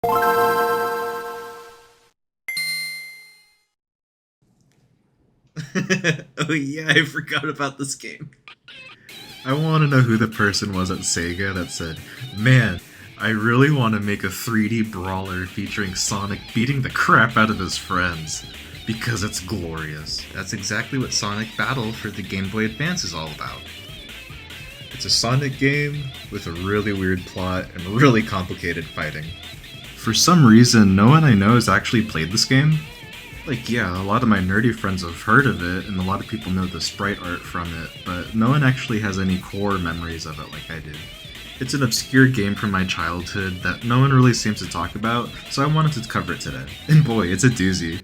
Oh yeah, I forgot about this game. I want to know who the person was at Sega that said, "Man, I really want to make a 3D brawler featuring Sonic beating the crap out of his friends, because it's glorious." That's exactly what Sonic Battle for the Game Boy Advance is all about. It's a Sonic game with a really weird plot and really complicated fighting. For some reason, no one I know has actually played this game. Like, yeah, a lot of my nerdy friends have heard of it, and a lot of people know the sprite art from it, but no one actually has any core memories of it like I do. It's an obscure game from my childhood that no one really seems to talk about, so I wanted to cover it today. And boy, it's a doozy.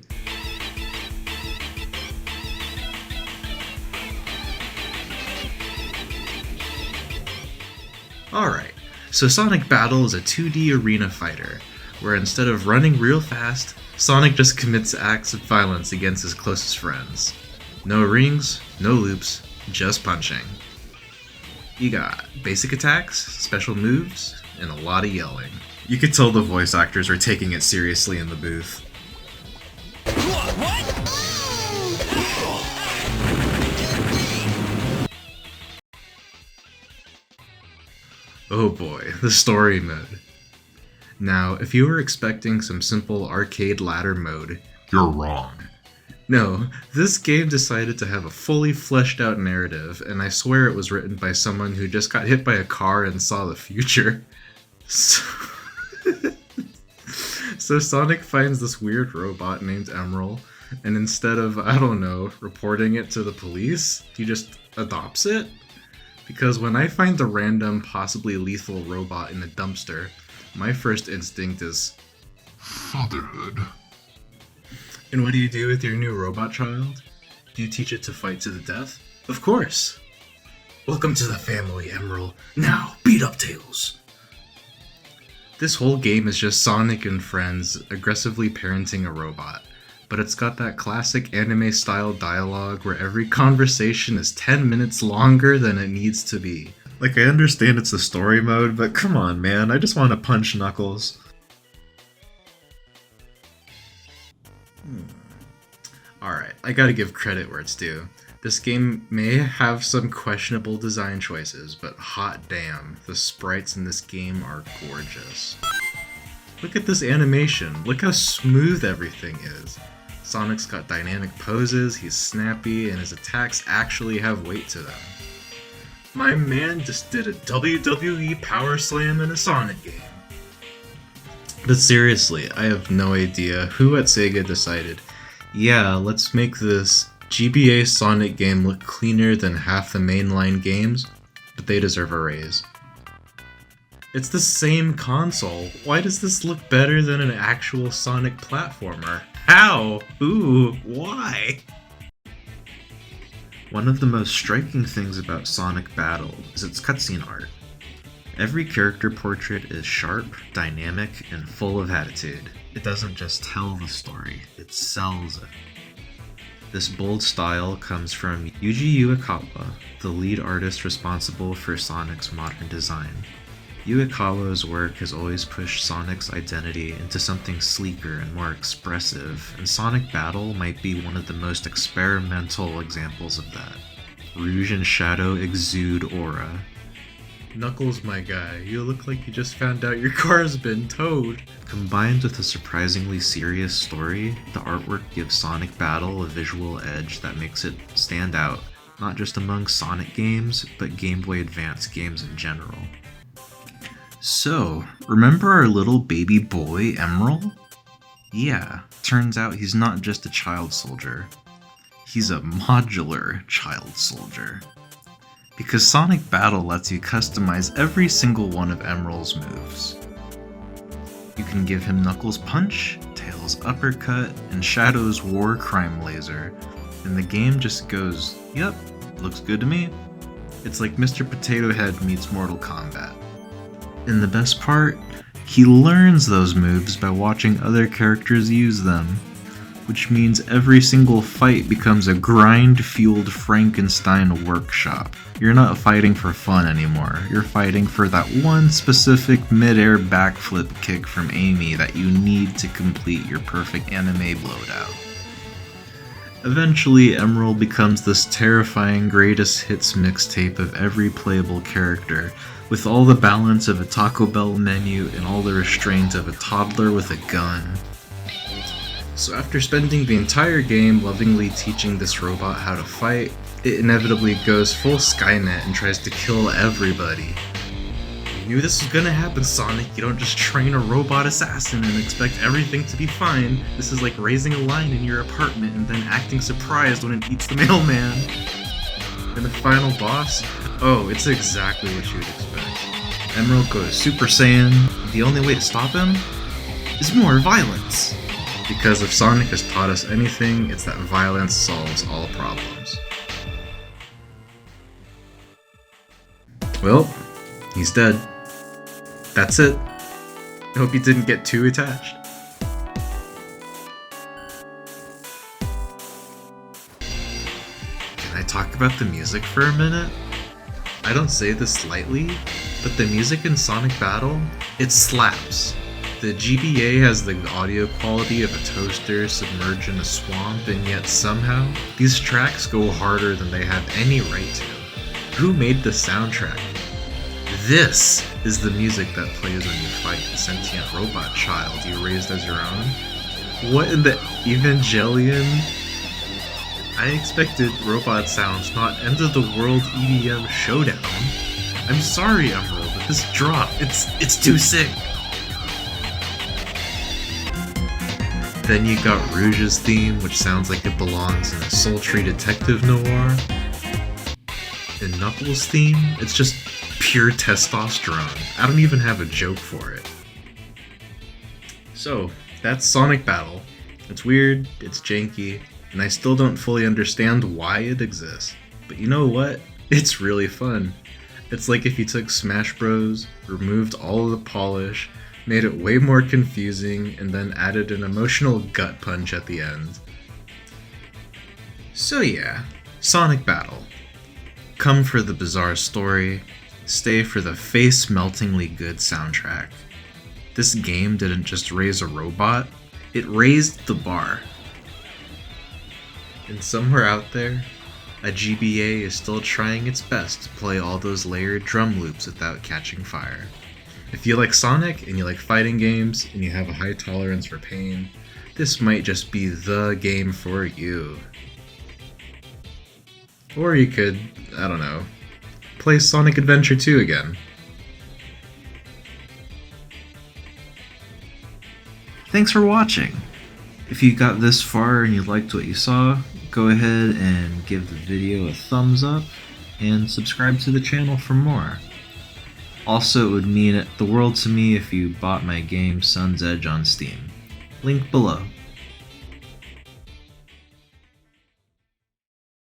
Alright, so Sonic Battle is a 2D arena fighter, where instead of running real fast, Sonic just commits acts of violence against his closest friends. No rings, no loops, just punching. You got basic attacks, special moves, and a lot of yelling. You could tell the voice actors are taking it seriously in the booth. Oh boy, the story mode. Now, if you were expecting some simple arcade ladder mode, you're wrong. No, this game decided to have a fully fleshed out narrative, and I swear it was written by someone who just got hit by a car and saw the future. So Sonic finds this weird robot named Emerl, and instead of, I don't know, reporting it to the police, he just adopts it? Because when I find a random, possibly lethal robot in a dumpster, my first instinct is fatherhood. And what do you do with your new robot child? Do you teach it to fight to the death? Of course! Welcome to the family, Emerl. Now, beat up Tails! This whole game is just Sonic and friends aggressively parenting a robot, but it's got that classic anime-style dialogue where every conversation is 10 minutes longer than it needs to be. Like, I understand it's the story mode, but come on, man, I just want to punch Knuckles. Alright, I gotta give credit where it's due. This game may have some questionable design choices, but hot damn, the sprites in this game are gorgeous. Look at this animation, look how smooth everything is. Sonic's got dynamic poses, he's snappy, and his attacks actually have weight to them. My man just did a WWE Power Slam in a Sonic game. But seriously, I have no idea who at Sega decided, yeah, let's make this GBA Sonic game look cleaner than half the mainline games, but they deserve a raise. It's the same console. Why does this look better than an actual Sonic platformer? How? Who? Why? One of the most striking things about Sonic Battle is its cutscene art. Every character portrait is sharp, dynamic, and full of attitude. It doesn't just tell the story, it sells it. This bold style comes from Yuji Uekawa, the lead artist responsible for Sonic's modern design. Uekawa's work has always pushed Sonic's identity into something sleeker and more expressive, and Sonic Battle might be one of the most experimental examples of that. Rouge and Shadow exude aura. Knuckles, my guy, you look like you just found out your car's been towed. Combined with a surprisingly serious story, the artwork gives Sonic Battle a visual edge that makes it stand out, not just among Sonic games, but Game Boy Advance games in general. So, remember our little baby boy, Emerl? Yeah, turns out he's not just a child soldier. He's a modular child soldier. Because Sonic Battle lets you customize every single one of Emerl's moves. You can give him Knuckles' punch, Tails' uppercut, and Shadow's war crime laser, and the game just goes, yep, looks good to me. It's like Mr. Potato Head meets Mortal Kombat. And the best part, he learns those moves by watching other characters use them. which means every single fight becomes a grind-fueled Frankenstein workshop. You're not fighting for fun anymore, you're fighting for that one specific mid-air backflip kick from Amy that you need to complete your perfect anime blowdown. Eventually, Emerl becomes this terrifying greatest hits mixtape of every playable character, with all the balance of a Taco Bell menu and all the restraint of a toddler with a gun. So after spending the entire game lovingly teaching this robot how to fight, it inevitably goes full Skynet and tries to kill everybody. You knew this was gonna happen, Sonic. You don't just train a robot assassin and expect everything to be fine. This is like raising a lion in your apartment and then acting surprised when it eats the mailman. And the final boss? Oh, it's exactly what you would expect. Emerald goes Super Saiyan. The only way to stop him is more violence. Because if Sonic has taught us anything, it's that violence solves all problems. Well, he's dead. That's it. I hope you didn't get too attached. Can I talk about the music for a minute? I don't say this lightly, but the music in Sonic Battle, it slaps. The GBA has the audio quality of a toaster submerged in a swamp, and yet somehow, these tracks go harder than they have any right to. Who made the soundtrack? This is the music that plays when you fight the sentient robot child you raised as your own? What in the Evangelion? I expected robot sounds, not end of the world EDM showdown. I'm sorry, Emerald, but this drop, it's too sick. Then you got Rouge's theme, which sounds like it belongs in a sultry detective noir. And Knuckles' theme, it's just pure testosterone. I don't even have a joke for it. So, that's Sonic Battle. It's weird, it's janky, and I still don't fully understand why it exists. But you know what? It's really fun. It's like if you took Smash Bros, removed all of the polish, made it way more confusing, and then added an emotional gut punch at the end. So yeah, Sonic Battle. Come for the bizarre story, stay for the face-meltingly good soundtrack. This game didn't just raise a robot, it raised the bar. And somewhere out there, a GBA is still trying its best to play all those layered drum loops without catching fire. If you like Sonic, and you like fighting games, and you have a high tolerance for pain, this might just be the game for you. Or you could, I don't know, play Sonic Adventure 2 again. Thanks for watching! If you got this far and you liked what you saw, go ahead and give the video a thumbs up, and subscribe to the channel for more. Also, it would mean the world to me if you bought my game Sun's Edge on Steam. Link below.